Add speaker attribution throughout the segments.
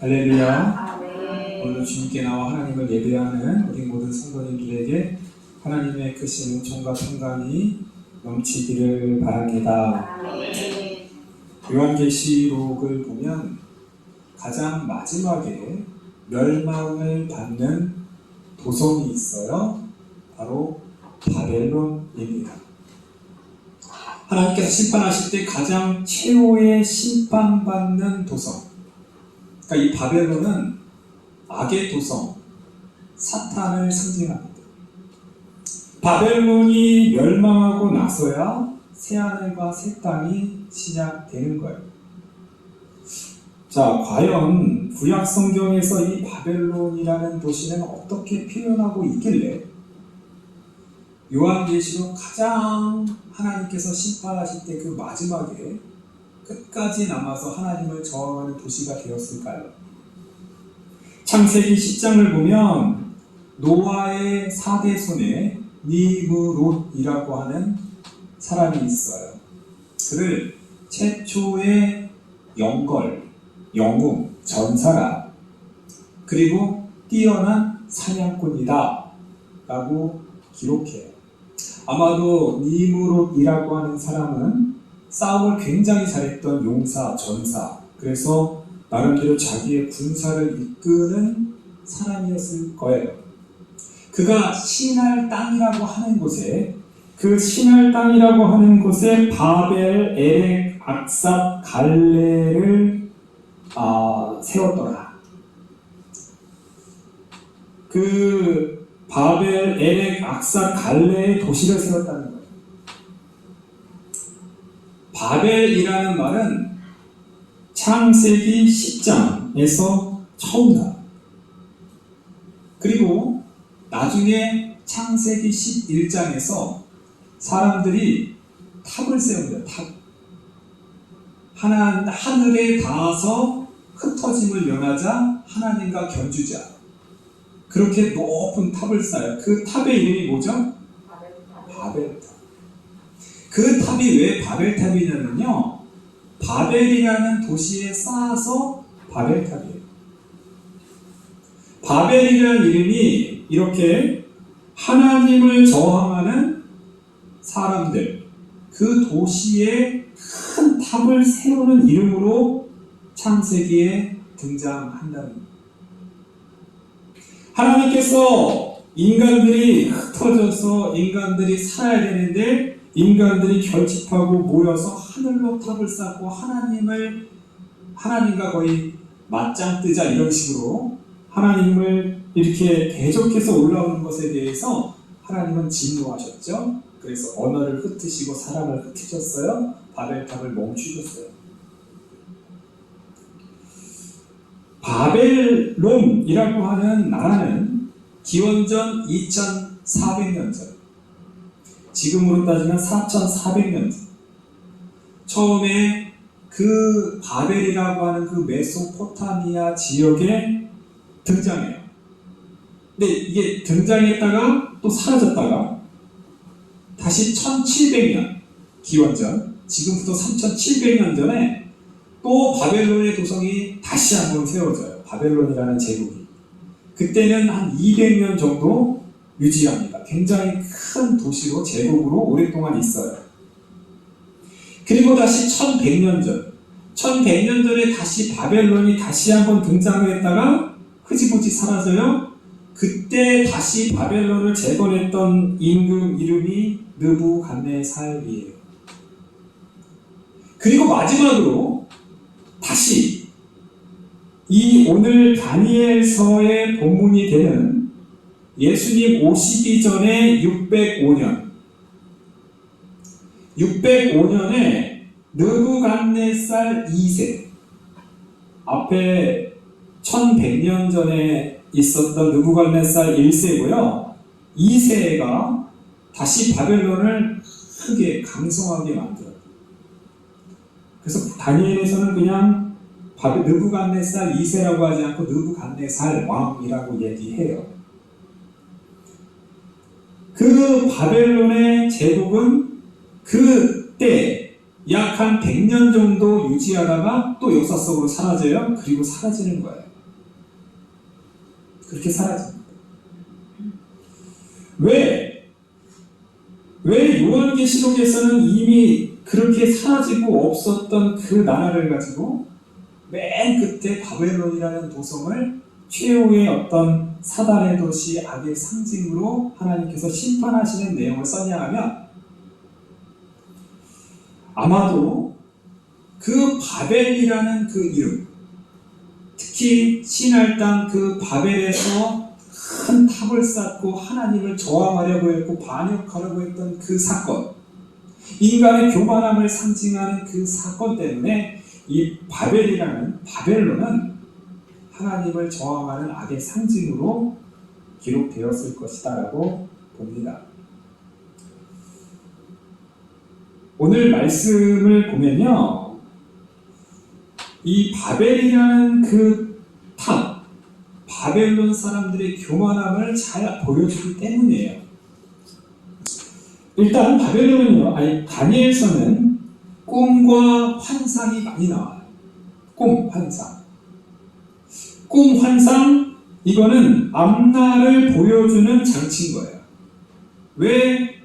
Speaker 1: 할렐루야. 오늘 주님께 나와 하나님을 예배하는 우리 모든 성도님들에게 하나님의 크신 은총과 평강이 넘치기를 바랍니다. 요한계시록을 보면 가장 마지막에 멸망을 받는 도성이 있어요. 바로 바벨론입니다. 하나님께서 심판하실 때 가장 최후의 심판받는 도성, 그러니까 이 바벨론은 악의 도성, 사탄을 상징합니다. 바벨론이 멸망하고 나서야 새하늘과 새 땅이 시작되는 거예요. 자, 과연 구약 성경에서 이 바벨론이라는 도시는 어떻게 표현하고 있길래 요한계시록 가장 하나님께서 심판하실 때 그 마지막에 끝까지 남아서 하나님을 저항하는 도시가 되었을까요? 창세기 10장을 보면 노아의 4대 손에 니므롯이라고 하는 사람이 있어요. 그를 최초의 영걸, 영웅, 전사라, 그리고 뛰어난 사냥꾼이다 라고 기록해요. 아마도 니므롯이라고 하는 사람은 싸움을 굉장히 잘했던 용사, 전사, 그래서 나름대로 자기의 군사를 이끄는 사람이었을 거예요. 그가 시날 땅이라고 하는 곳에, 그 시날 땅이라고 하는 곳에 바벨, 에렉, 악삿, 갈레를 세웠더라. 그 바벨, 에렉, 악삿, 갈레의 도시를 세웠다는 거예요. 바벨이라는 말은 창세기 10장에서 처음 나와요. 그리고 나중에 창세기 11장에서 사람들이 탑을 세웁니다. 탑. 하늘에 닿아서 흩어짐을 면하자 하나님과 견주자. 그렇게 높은 탑을 쌓아요. 그 탑의 이름이 뭐죠? 바벨탑. 그 탑이 왜 바벨탑이냐면요, 바벨이라는 도시에 쌓아서 바벨탑이에요. 바벨이라는 이름이 이렇게 하나님을 저항하는 사람들, 그 도시에 큰 탑을 세우는 이름으로 창세기에 등장한다는 거예요. 하나님께서 인간들이 흩어져서 인간들이 살아야 되는데 인간들이 결집하고 모여서 하늘로 탑을 쌓고 하나님과 거의 맞짱 뜨자 이런 식으로 하나님을 이렇게 대적해서 올라오는 것에 대해서 하나님은 진노하셨죠. 그래서 언어를 흩으시고 사람을 흩으셨어요. 바벨탑을 멈추셨어요. 바벨론이라고 하는 나라는 기원전 2400년 전, 지금으로 따지면 4400년 전, 처음에 그 바벨이라고 하는 그 메소포타미아 지역에 등장해요. 근데 이게 등장했다가 또 사라졌다가 다시 1700년 기원전, 지금부터 3700년 전에 또 바벨론의 도성이 다시 한번 세워져요. 바벨론이라는 제국이. 그때는 한 200년 정도 유지합니다. 굉장히 큰 도시로, 제국으로 오랫동안 있어요. 그리고 다시 1100년 전, 1100년 전에 다시 바벨론이 다시 한번 등장을 했다가 흐지부지 사라져요. 그때 다시 바벨론을 재건했던 임금 이름이 느부갓네살이에요. 그리고 마지막으로 다시 이 오늘 다니엘서의 본문이 되는 예수님 오시기 전에 605년에 느부갓네살 2세, 앞에 1100년 전에 있었던 느부갓네살 1세고요. 2세가 다시 바벨론을 크게 강성하게 만들어요. 그래서 다니엘에서는 그냥 느부갓네살 2세라고 하지 않고 느부갓네살 왕이라고 얘기해요. 그 바벨론의 제국은 그때 약 한 100년 정도 유지하다가 또 역사 속으로 사라져요. 그리고 사라지는 거예요. 그렇게 사라집니다. 왜 요한계시록에서는 이미 그렇게 사라지고 없었던 그 나라를 가지고 맨 끝에 바벨론이라는 도성을 최후의 어떤 사단의 도시, 악의 상징으로 하나님께서 심판하시는 내용을 써냐하면, 아마도 그 바벨이라는 그 이름, 특히 신할 땅 그 바벨에서 큰 탑을 쌓고 하나님을 저항하려고 했고 반역하려고 했던 그 사건, 인간의 교만함을 상징하는 그 사건 때문에 이 바벨론은 하나님을 저항하는 악의 상징으로 기록되었을 것이다라고 봅니다. 오늘 말씀을 보면요, 이 바벨이라는 그 탑, 바벨론 사람들의 교만함을 잘 보여주기 때문이에요. 일단 바벨론은요, 다니엘서는 꿈과 환상이 많이 나와요. 꿈, 환상, 이거는 앞날을 보여주는 장치인 거예요. 왜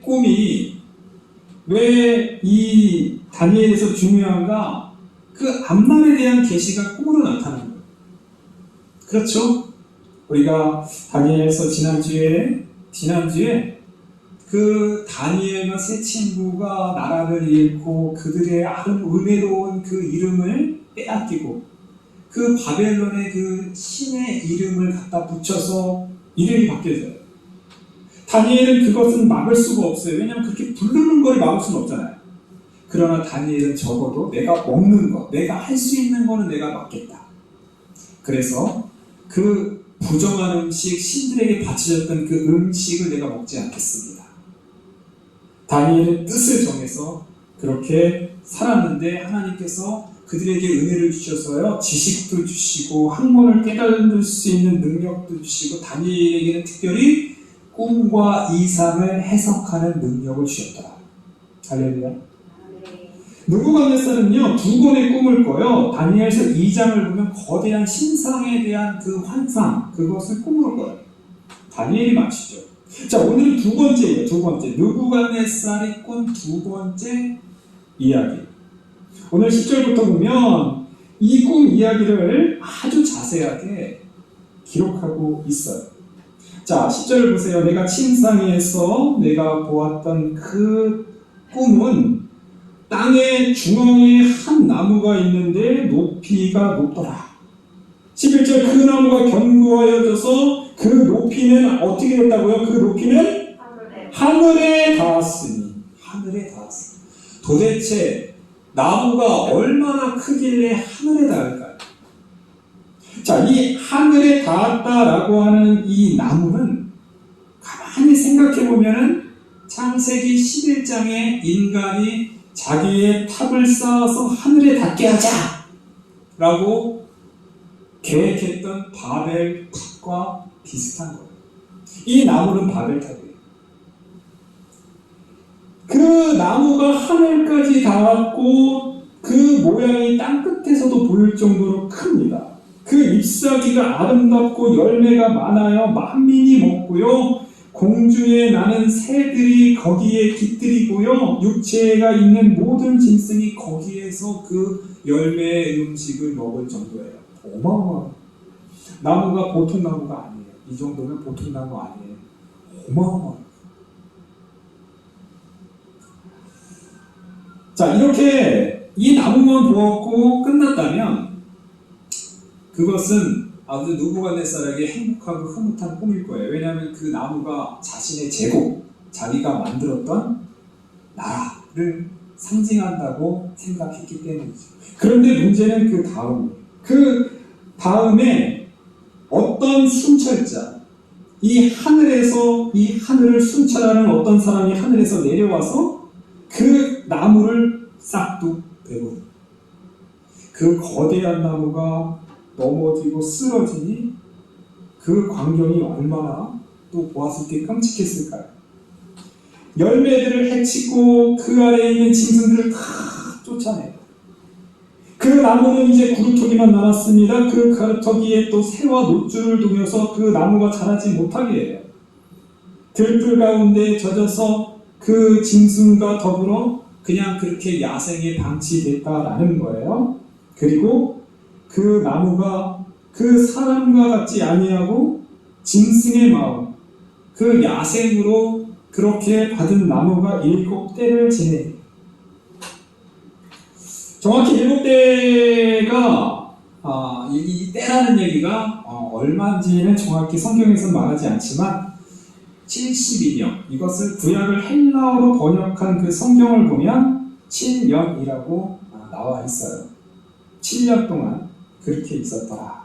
Speaker 1: 이 다니엘에서 중요한가? 그 앞날에 대한 계시가 꿈으로 나타나는 거예요. 그렇죠? 우리가 다니엘서 지난주에 그 다니엘과 세 친구가 나라를 잃고 그들의 은혜로운 그 이름을 빼앗기고 그 바벨론의 그 신의 이름을 갖다 붙여서 이름이 바뀌어져요. 다니엘은 그것은 막을 수가 없어요. 왜냐하면 그렇게 부르는 걸 막을 수는 없잖아요. 그러나 다니엘은 적어도 내가 먹는 것, 내가 할 수 있는 거는 내가 막겠다. 그래서 그 부정한 음식, 신들에게 바쳐졌던 그 음식을 내가 먹지 않겠습니다. 다니엘은 뜻을 정해서 그렇게 살았는데 하나님께서 그들에게 은혜를 주셔서요, 지식도 주시고 학문을 깨달을 수 있는 능력도 주시고 다니엘에게는 특별히 꿈과 이상을 해석하는 능력을 주셨더라. 할렐루야. 느부갓네살은요, 두 번의 꿈을 꿔요. 다니엘서 2장을 보면 거대한 신상에 대한 그 환상, 그것을 꿈으로 꿔요. 다니엘이 맞히죠. 자, 오늘은 두 번째예요. 느부갓네살이 꾼 두 번째 이야기. 오늘 10절부터 보면 이 꿈 이야기를 아주 자세하게 기록하고 있어요. 자, 10절을 보세요. 내가 침상에서 내가 보았던 그 꿈은 땅의 중앙에 한 나무가 있는데 높이가 높더라. 11절, 그 나무가 견고하여져서 그 높이는 어떻게 됐다고요? 그 높이는 하늘에 닿았으니. 도대체 나무가 얼마나 크길래 하늘에 닿을까요? 자, 이 하늘에 닿았다라고 하는 이 나무는 가만히 생각해보면은 창세기 11장에 인간이 자기의 탑을 쌓아서 하늘에 닿게 하자 라고 계획했던 바벨 탑과 비슷한 거예요. 이 나무는 바벨 탑이에요. 그 나무가 하늘까지 닿았고 그 모양이 땅끝에서도 보일 정도로 큽니다. 그 잎사귀가 아름답고 열매가 많아요. 만민이 먹고요. 공중에 나는 새들이 거기에 깃들이고요. 육체가 있는 모든 짐승이 거기에서 그 열매의 음식을 먹을 정도예요. 어마어마해요. 나무가 보통 나무가 아니에요. 이 정도면 보통 나무 아니에요. 어마어마해요. 자, 이렇게 이 나무만 보았고 끝났다면 그것은 아주 느부갓네살에게 행복하고 흐뭇한 꿈일 거예요. 왜냐하면 그 나무가 자신의 제국, 자기가 만들었던 나라를 상징한다고 생각했기 때문이죠. 그런데 문제는 그 다음에 어떤 순찰자, 이 하늘에서 이 하늘을 순찰하는 어떤 사람이 하늘에서 내려와서 그 나무를 싹둑 베고 그 거대한 나무가 넘어지고 쓰러지니 그 광경이 얼마나 또 보았을 때 끔찍했을까요? 열매들을 해치고 그 아래에 있는 짐승들을 다 쫓아내요. 그 나무는 이제 구루터기만 남았습니다. 그 가루터기에 또 새와 노줄을 두면서 그 나무가 자라지 못하게 해요. 들불 가운데 젖어서 그 짐승과 더불어 그냥 그렇게 야생에 방치됐다라는 거예요. 그리고 그 나무가 그 사람과 같지 아니하고 짐승의 마음, 그 야생으로 그렇게 받은 나무가 7대를 지내요. 정확히 7대가 이 때라는 얘기가 얼마인지는 정확히 성경에서는 말하지 않지만 72년, 이것을 구약을 헬라어로 번역한 그 성경을 보면 7년이라고 나와 있어요. 7년 동안 그렇게 있었더라.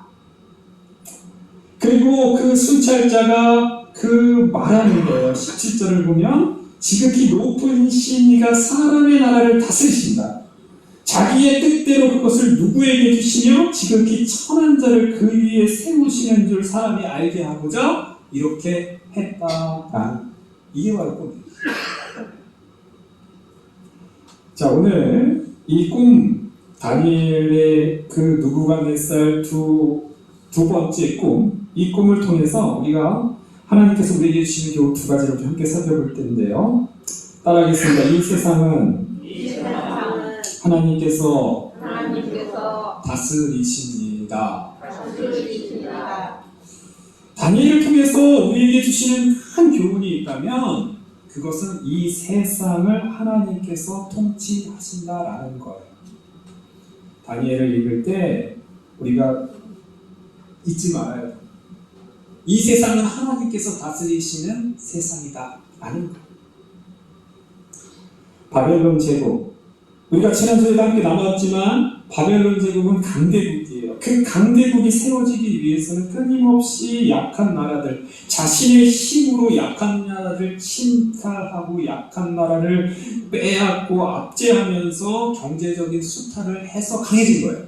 Speaker 1: 그리고 그 순찰자가 그 말하는 거예요. 17절을 보면 지극히 높은 신이가 사람의 나라를 다스리신다. 자기의 뜻대로 그것을 누구에게 주시며 지극히 천한 자를 그 위에 세우시는 줄 사람이 알게 하고자 이렇게 했다라는, 이게 바로 꿈이에요. 자, 오늘 이 꿈, 다니엘의 그 느부갓네살 두 번째 꿈, 이 꿈을 통해서 우리가 하나님께서 우리에게 주시는 교훈 2가지를 함께 살펴볼 텐데요. 따라하겠습니다. 이 세상은 하나님께서 다스리십니다. 다니엘을 통해서 우리에게 주시는 큰 교훈이 있다면 그것은 이 세상을 하나님께서 통치하신다라는 거예요. 다니엘을 읽을 때 우리가 잊지 말아야 돼요. 이 세상은 하나님께서 다스리시는 세상이다라는 거예요. 바벨론 제국, 우리가 지난주에도 함께 나눴지만 바벨론 제국은 강대국이에요. 그 강대국이 세워지기 위해서는 끊임없이 약한 나라들, 자신의 힘으로 약한 나라를 침탈하고 약한 나라를 빼앗고 압제하면서 경제적인 수탈을 해서 강해진 거예요.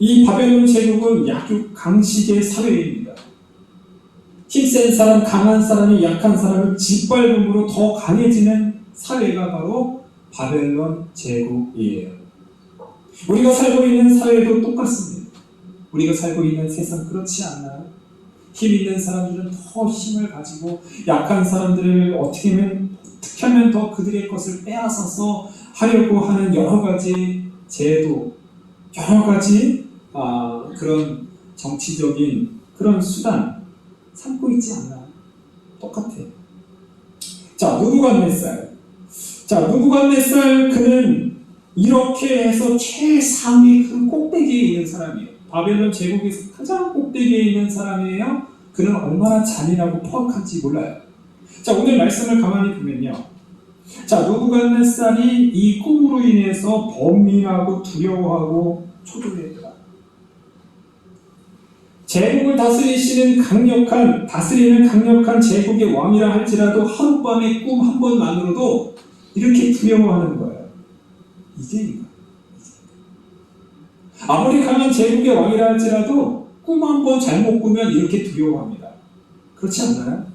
Speaker 1: 이 바벨론 제국은 약육 강식의 사회입니다. 힘센 사람, 강한 사람이 약한 사람을 짓밟음으로 더 강해지는 사회가 바로 바벨론 제국이에요. 우리가 살고 있는 사회도 똑같습니다. 우리가 살고 있는 세상 그렇지 않나요? 힘 있는 사람들은 더 힘을 가지고 약한 사람들을 어떻게 하면 더 그들의 것을 빼앗아서 하려고 하는 여러 가지 제도, 여러 가지 그런 정치적인 그런 수단 삼고 있지 않나요? 똑같아요. 자, 느부갓네살. 그는 이렇게 해서 최상위 그 꼭대기에 있는 사람이에요. 바벨론 제국에서 가장 꼭대기에 있는 사람이에요. 그는 얼마나 잔인하고 포악한지 몰라요. 자, 오늘 말씀을 가만히 보면요. 자, 느부갓네살이 이 꿈으로 인해서 번민하고 두려워하고 초조해했더라. 제국을 다스리는 강력한 제국의 왕이라 할지라도 하룻밤의 꿈 한 번만으로도 이렇게 두려워하는 거예요. 이게 아무리 강한 제국의 왕이라 할지라도 꿈 한 번 잘못 꾸면 이렇게 두려워합니다. 그렇지 않나요?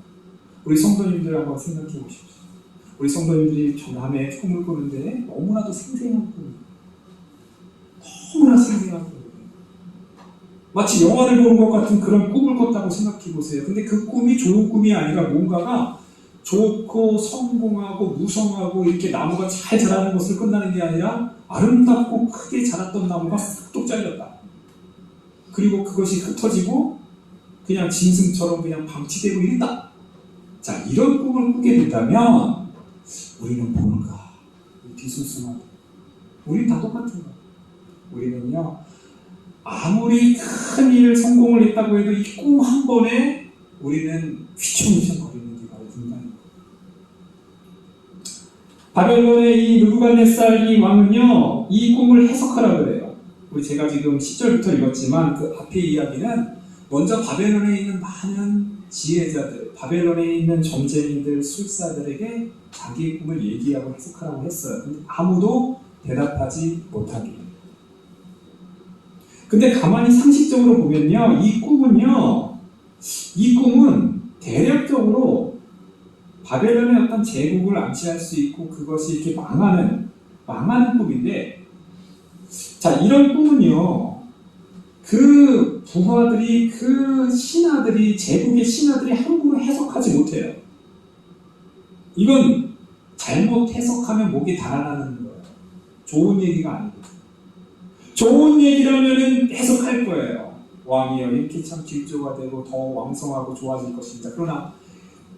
Speaker 1: 우리 성도님들 한번 생각해 보십시오. 우리 성도님들이 밤에 꿈을 꾸는데 너무나도 생생한 꿈이에요. 너무나 생생한 꿈이에요. 마치 영화를 보는 것 같은 그런 꿈을 꿨다고 생각해 보세요. 근데 그 꿈이 좋은 꿈이 아니라 뭔가가 좋고 성공하고 무성하고 이렇게 나무가 잘 자라는 것을 끝나는 게 아니라 아름답고 크게 자랐던 나무가 뚝 잘렸다. 그리고 그것이 흩어지고 그냥 짐승처럼 그냥 방치되고 이랬다. 자, 이런 꿈을 꾸게 된다면 우리는 뭔가 비순순하다. 우린 다 똑같은 거야. 우리는요, 아무리 큰 일을 성공을 했다고 해도 이 꿈 한 번에 우리는 휘청휘청거리는 게 바로 인간인 거예요. 바벨론의 이 느부갓네살 이 왕은요, 이 꿈을 해석하라고 그래요. 제가 지금 10절부터 읽었지만 그 앞의 이야기는 먼저 바벨론에 있는 많은 지혜자들, 바벨론에 있는 점쟁이들, 술사들에게 자기의 꿈을 얘기하고 해석하라고 했어요. 근데 아무도 대답하지 못하게. 근데 가만히 상식적으로 보면요, 이 꿈은 대략적으로 바벨론의 어떤 제국을 암시할 수 있고 그것이 이렇게 망하는 꿈인데, 자, 이런 꿈은요, 그 부하들이, 그 신하들이, 제국의 신하들이 함부로 해석하지 못해요. 이건 잘못 해석하면 목이 달아나는 거예요. 좋은 얘기가 아니고. 좋은 얘기라면 해석할 거예요. 왕이여, 이렇게 참 길조가 되고 더 왕성하고 좋아질 것입니다. 그러나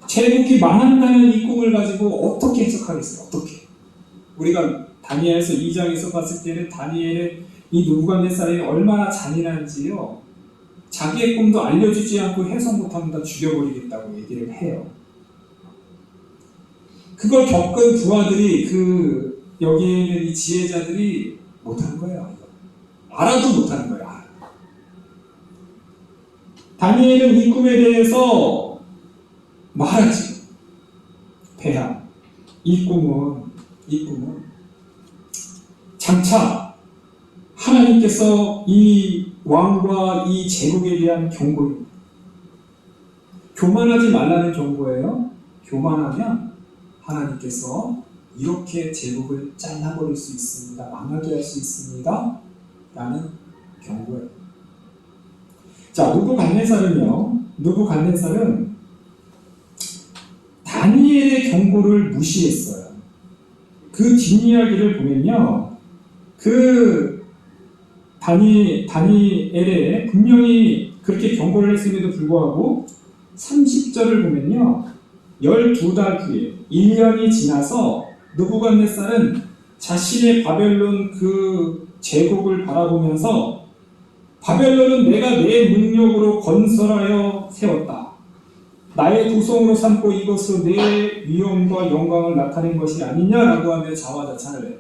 Speaker 1: 제국이 망한다는 이 꿈을 가지고 어떻게 해석하겠어요? 어떻게? 우리가 다니엘서 2장에서 봤을 때는 다니엘의 이 느부갓네살이 얼마나 잔인한지요. 자기의 꿈도 알려주지 않고 해석 못하면 다 죽여버리겠다고 얘기를 해요. 그걸 겪은 부하들이, 여기에 있는 이 지혜자들이 못하는 거예요. 알아도 못하는 거예요. 다니엘은 이 꿈에 대해서 말하지. 폐하, 이 꿈은 장차 하나님께서 이 왕과 이 제국에 대한 경고입니다. 교만하지 말라는 경고예요. 교만하면 하나님께서 이렇게 제국을 잘라버릴 수 있습니다. 망하게 할 수 있습니다. 라는 경고예요. 자, 느부갓네살은 다니엘의 경고를 무시했어요. 그 뒷이야기를 보면요, 다니엘에 분명히 그렇게 경고를 했음에도 불구하고 30절을 보면요, 12달 후에 1년이 지나서 느부갓네살은 자신의 바벨론 그 제국을 바라보면서 바벨론은 내가 내 능력으로 건설하여 세웠다. 나의 도성으로 삼고 이것으로 내 위엄과 영광을 나타낸 것이 아니냐라고 하며 자화자찬을 해요.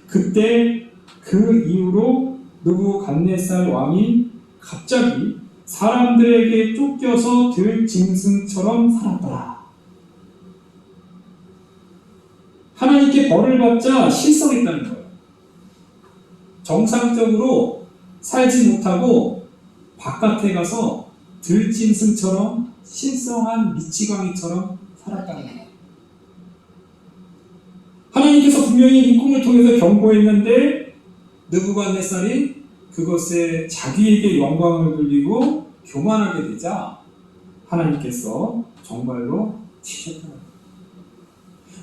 Speaker 1: 그때 그 이후로 느부갓네살 왕이 갑자기 사람들에게 쫓겨서 들짐승처럼 살았더라. 하나님께 벌을 받자 실성했다는 거예요. 정상적으로 살지 못하고 바깥에 가서 들짐승처럼 실성한 미치광이처럼 살았다는 거예요. 하나님께서 분명히 이 꿈을 통해서 경고했는데 느부갓네살이 그것에 자기에게 영광을 돌리고 교만하게 되자 하나님께서 정말로 치셨다는 거예요.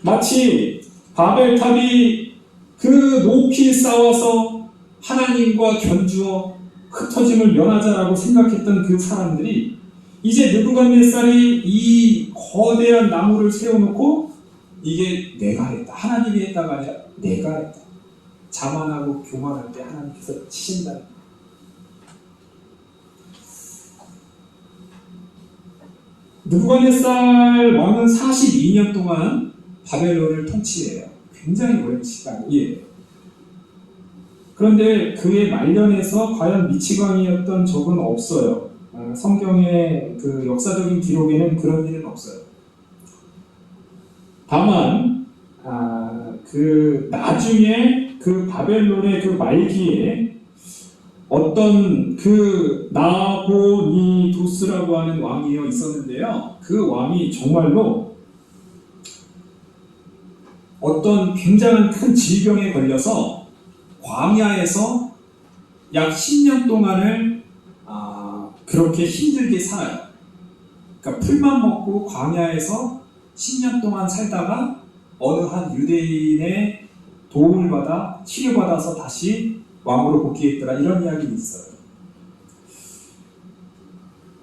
Speaker 1: 마치 바벨탑이 그 높이 쌓아서 하나님과 견주어 흩어짐을 면하자라고 생각했던 그 사람들이 이제 느부갓네살이 이 거대한 나무를 세워놓고 이게 내가 했다, 하나님이 했다가 아니라 내가 했다, 자만하고 교만할 때 하나님께서 치신다는 거예요. 느부갓네살 왕은 42년 동안 바벨론을 통치해요. 굉장히 오랜 시간이에요. 그런데 그의 말년에서 과연 미치광이였던 적은 없어요. 성경의 그 역사적인 기록에는 그런 일은 없어요. 다만 그 나중에 그 바벨론의 그 말기에 어떤 그 나보니두스라고 하는 왕이 있었는데요. 그 왕이 정말로 어떤 굉장한 큰 질병에 걸려서 광야에서 약 10년 동안을 그렇게 힘들게 살아요. 그러니까 풀만 먹고 광야에서 10년 동안 살다가 어느 한 유대인의 도움을 받아 치료받아서 다시 왕으로 복귀했더라, 이런 이야기가 있어요.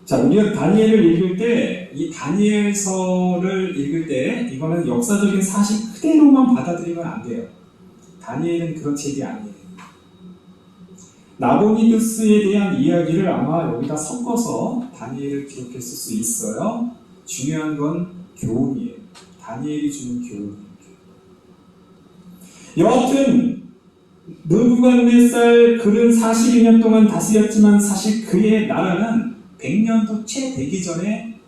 Speaker 1: 자, 우리가 다니엘을 읽을 때, 이 다니엘서를 읽을 때 이거는 역사적인 사실 그대로만 받아들이면 안 돼요. 다니엘은 그런 책이 아니에요. 나보니두스에 대한 이야기를 아마 여기다 섞어서 다니엘을 기록했을 수 있어요. 중요한 건 교훈이에요. 다니엘이 주는 교훈이에요. 여하튼 느부갓네살 그는 42년 동안 다스렸지만 사실 그의 나라는 100년도 채 되기 전에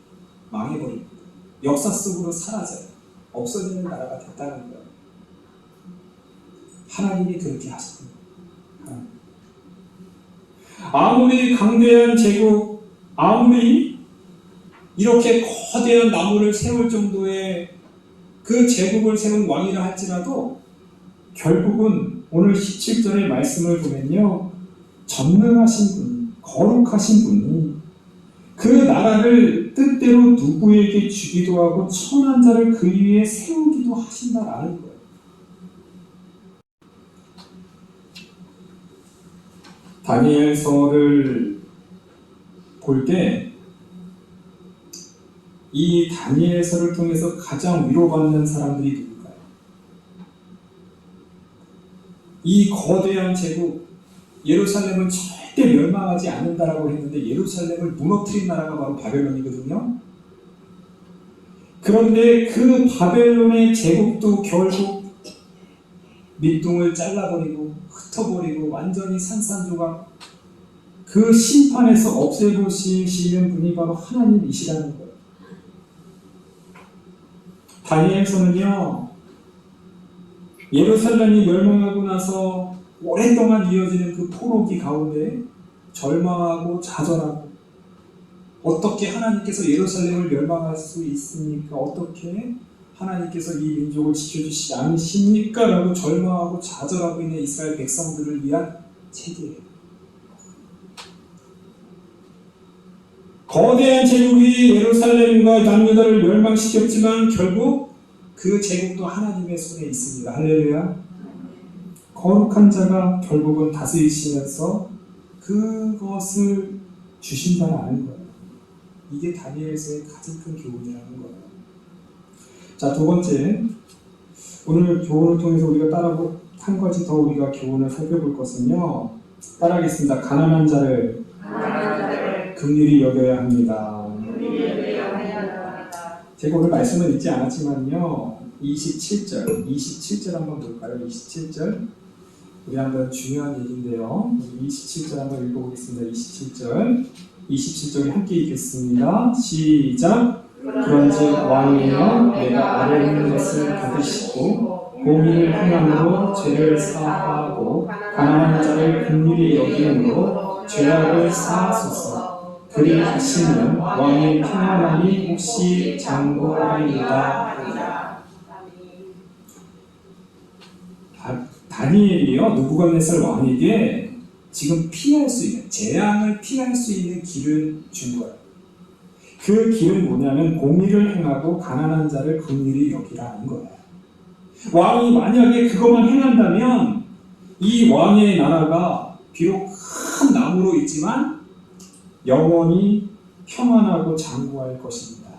Speaker 1: 망해버립니다. 역사 속으로 사라져요. 없어지는 나라가 됐다는 거예요. 하나님이 그렇게 하셨습니다. 아무리 강대한 제국, 아무리 이렇게 거대한 나무를 세울 정도의 그 제국을 세운 왕이라 할지라도 결국은 오늘 17절의 말씀을 보면요, 전능하신 분, 거룩하신 분이 그 나라를 뜻대로 누구에게 주기도 하고 천한 자를 그 위에 세우기도 하신다라는 거예요. 다니엘서를 볼 때 이 다니엘서를 통해서 가장 위로받는 사람들이 누굴까요? 이 거대한 제국 예루살렘은 절대 멸망하지 않는다라고 했는데 예루살렘을 무너뜨린 나라가 바로 바벨론이거든요. 그런데 그 바벨론의 제국도 결국 밑둥을 잘라버리고 흩어버리고 완전히 산산조각, 그 심판에서 없애보시는 분이 바로 하나님이시라는 거예요. 다니엘서는요, 예루살렘이 멸망하고 나서 오랫동안 이어지는 그 포로기 가운데 절망하고 좌절하고, 어떻게 하나님께서 예루살렘을 멸망할 수 있습니까? 어떻게 하나님께서 이 민족을 지켜주시지 않으십니까? 라고 절망하고 좌절하고 있는 이스라엘 백성들을 위한 책이에요. 거대한 제국이 예루살렘과 남유다를 멸망시켰지만 결국 그 제국도 하나님의 손에 있습니다. 할렐루야. 거룩한 자가 결국은 다스리시면서 그것을 주신다는 거예요. 이게 다니엘서의 가장 큰 교훈이라는 거예요. 자, 두 번째, 오늘 교훈을 통해서 우리가 한 가지 더 우리가 교훈을 살펴볼 것은요, 따라하겠습니다. 가난한 자를 긍휼히 여겨야 합니다. 제가 오늘 말씀은 읽지 않았지만요, 27절 한번 볼까요? 27절. 우리 한번 중요한 얘기인데요. 27절 한번 읽어보겠습니다. 27절이 함께 읽겠습니다. 시작. 그런즉 왕이여 내가 아래 있는 것을 받으시고 공의를 행함으로 죄를 사하고 가난한 자를 긍휼히 여김으로 죄악을 사하소서. 그리하시면 왕의 평안함이 혹시 장구하리이다. 다니엘이요, 느부갓네살 왕에게 지금 피할 수 있는, 재앙을 피할 수 있는 길을 준 거예요. 그 길은 뭐냐면 공의를 행하고 가난한 자를 긍휼히 여기라는 거예요. 왕이 만약에 그것만 행한다면 이 왕의 나라가 비록 큰 나무로 있지만 영원히 평안하고 장구할 것입니다.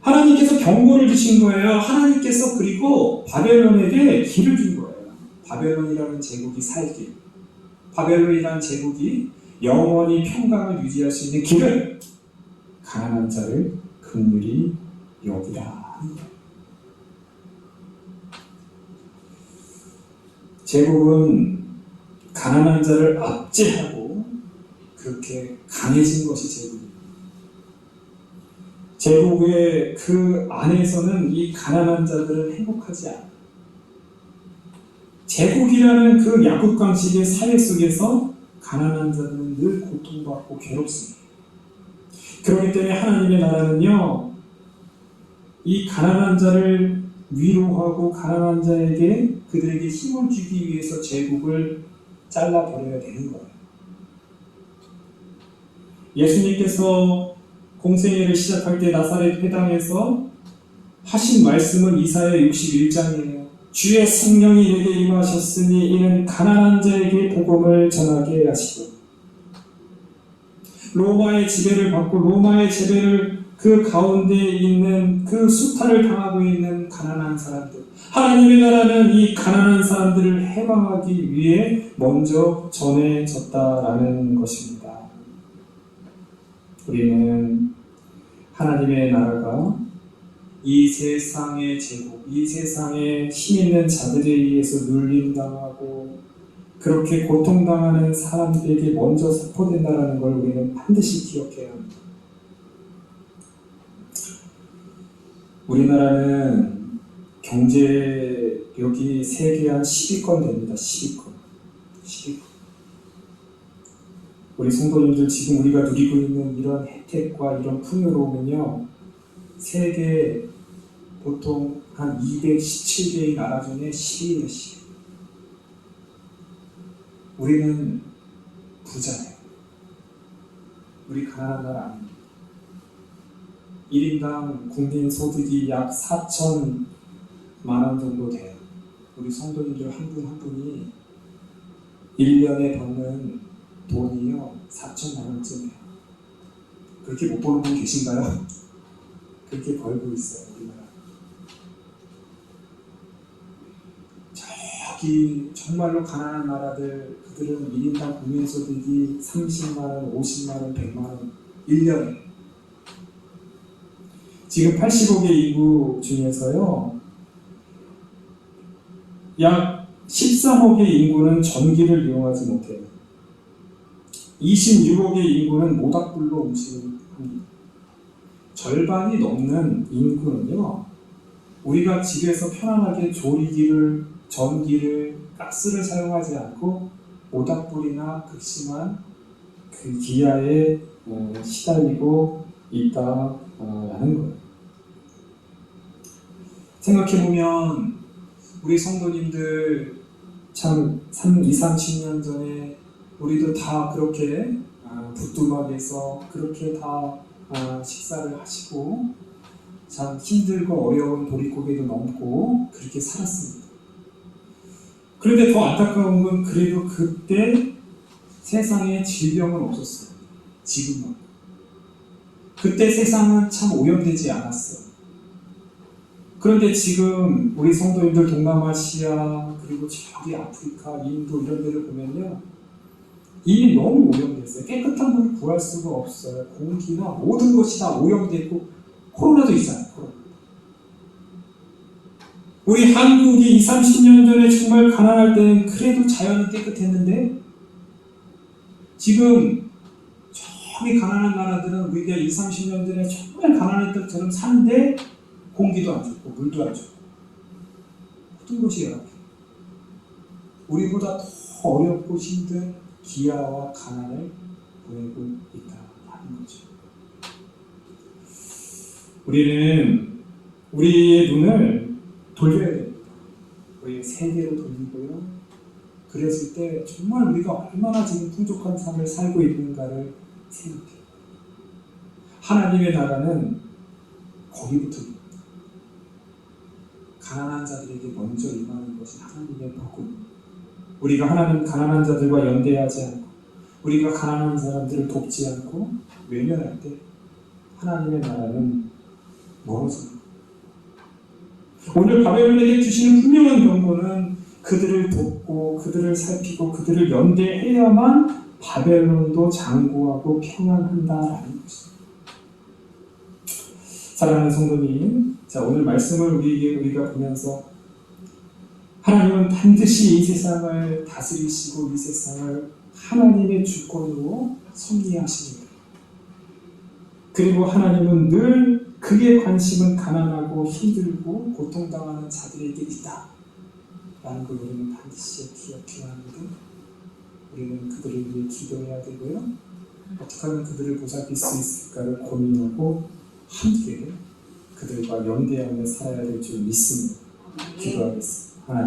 Speaker 1: 하나님께서 경고를 주신 거예요. 하나님께서 그리고 바벨론에게 길을 준 거예요. 바벨론이라는 제국이 살 길, 바벨론이라는 제국이 영원히 평강을 유지할 수 있는 길을 가난한 자를 긍휼히 여기라. 제국은 가난한 자를 압제하고 그렇게 강해진 것이 제국입니다. 제국의 그 안에서는 이 가난한 자들은 행복하지 않아요. 제국이라는 그 약국강식의 사회 속에서 가난한 자들은 늘 고통받고 괴롭습니다. 그렇기 때문에 하나님의 나라는요, 이 가난한 자를 위로하고 가난한 자에게 그들에게 힘을 주기 위해서 제국을 잘라버려야 되는 거예요. 예수님께서 공생애를 시작할 때 나사렛 회당에서 하신 말씀은 이사야 61장이에요. 주의 성령이 내게 임하셨으니 이는 가난한 자에게 복음을 전하게 하시고, 로마의 지배를 받고 로마의 지배를 그 가운데 있는 그 수탈을 당하고 있는 가난한 사람들, 하나님의 나라는 이 가난한 사람들을 해방하기 위해 먼저 전해졌다라는 것입니다. 우리는 하나님의 나라가 이 세상의 제국, 이 세상의 힘 있는 자들에 의해서 눌림당하고 그렇게 고통당하는 사람들에게 먼저 선포된다는 걸 우리는 반드시 기억해야 합니다. 우리나라는 경제력이 세계 한 10위권 됩니다. 10위권. 우리 성도님들 지금 우리가 누리고 있는 이런 혜택과 이런 풍요로움은요, 세계 보통 한 217개의 나라 중에 10위예요, 10위. 우리는 부자예요. 우리 가난한 나라 아닙니다. 1인당 국민 소득이 약 4천만 원 정도 돼요. 우리 성도님들 한 분 한 분이 1년에 버는 돈이요 4천만 원쯤이에요. 그렇게 못 버는 분 계신가요? 그렇게 벌고 있어요, 우리나라. 저기 정말로 가난한 나라들, 그들은 1인당 국민소득이 30만 원, 50만 원, 100만 원 1년에. 지금 85개 인구 중에서요 약 13억의 인구는 전기를 이용하지 못해요. 26억의 인구는 모닥불로 음식을 합니다. 절반이 넘는 인구는요, 우리가 집에서 편안하게 조리기를, 전기를, 가스를 사용하지 않고 모닥불이나 극심한 그 기아에 시달리고 있다라는 거예요. 생각해보면 우리 성도님들 참 20, 30년 전에 우리도 다 그렇게 부뚜막에서 그렇게 다 식사를 하시고 참 힘들고 어려운 보릿고개도 넘고 그렇게 살았습니다. 그런데 더 안타까운 건 그래도 그때 세상에 질병은 없었어요. 지금만. 그때 세상은 참 오염되지 않았어요. 그런데 지금 우리 성도님들 동남아시아 그리고 저기 아프리카, 인도 이런 데를 보면요, 이미 너무 오염됐어요. 깨끗한 물을 구할 수가 없어요. 공기나 모든 것이 다 오염됐고 코로나도 있어요. 코로나. 우리 한국이 20, 30년 전에 정말 가난할 때는 그래도 자연은 깨끗했는데 지금 저기 가난한 나라들은 우리가 20, 30년 전에 정말 가난할 때처럼 사는데 공기도 안 좋고 물도 안 좋고 모든 것이 열악해요. 우리보다 더 어렵고 힘든 기아와 가난을 보내고 있다는 거죠. 우리는 우리의 눈을 돌려야 됩니다. 우리의 세계로 돌리고요. 그랬을 때 정말 우리가 얼마나 지금 풍족한 삶을 살고 있는가를 생각해요. 하나님의 나라는 거기부터입니다. 가난한 자들에게 먼저 임하는 것이 하나님의 복음입니다. 우리가 하나님 가난한 자들과 연대하지 않고 우리가 가난한 사람들을 돕지 않고 외면할 때 하나님의 나라는 멀어집니다. 오늘 바벨론에게 주시는 분명한 경고는 그들을 돕고 그들을 살피고 그들을 연대해야만 바벨론도 장구하고 평안한다라는 것입니다. 사랑하는 성도님, 자, 오늘 말씀을 우리가 보면서 하나님은 반드시 이 세상을 다스리시고 이 세상을 하나님의 주권으로 섭리하십니다. 그리고 하나님은 늘 그의 관심은 가난하고 힘들고 고통당하는 자들에게 있다 라는 걸 우리는 반드시 기억해야 합니다. 우리는 그들을 위해 기도해야 되고요. 어떻게 하면 그들을 보살필 수 있을까를 고민하고 함께 그들과 연대하며 살아야 될 줄 믿습니다. 기도하겠습니다. 하나님.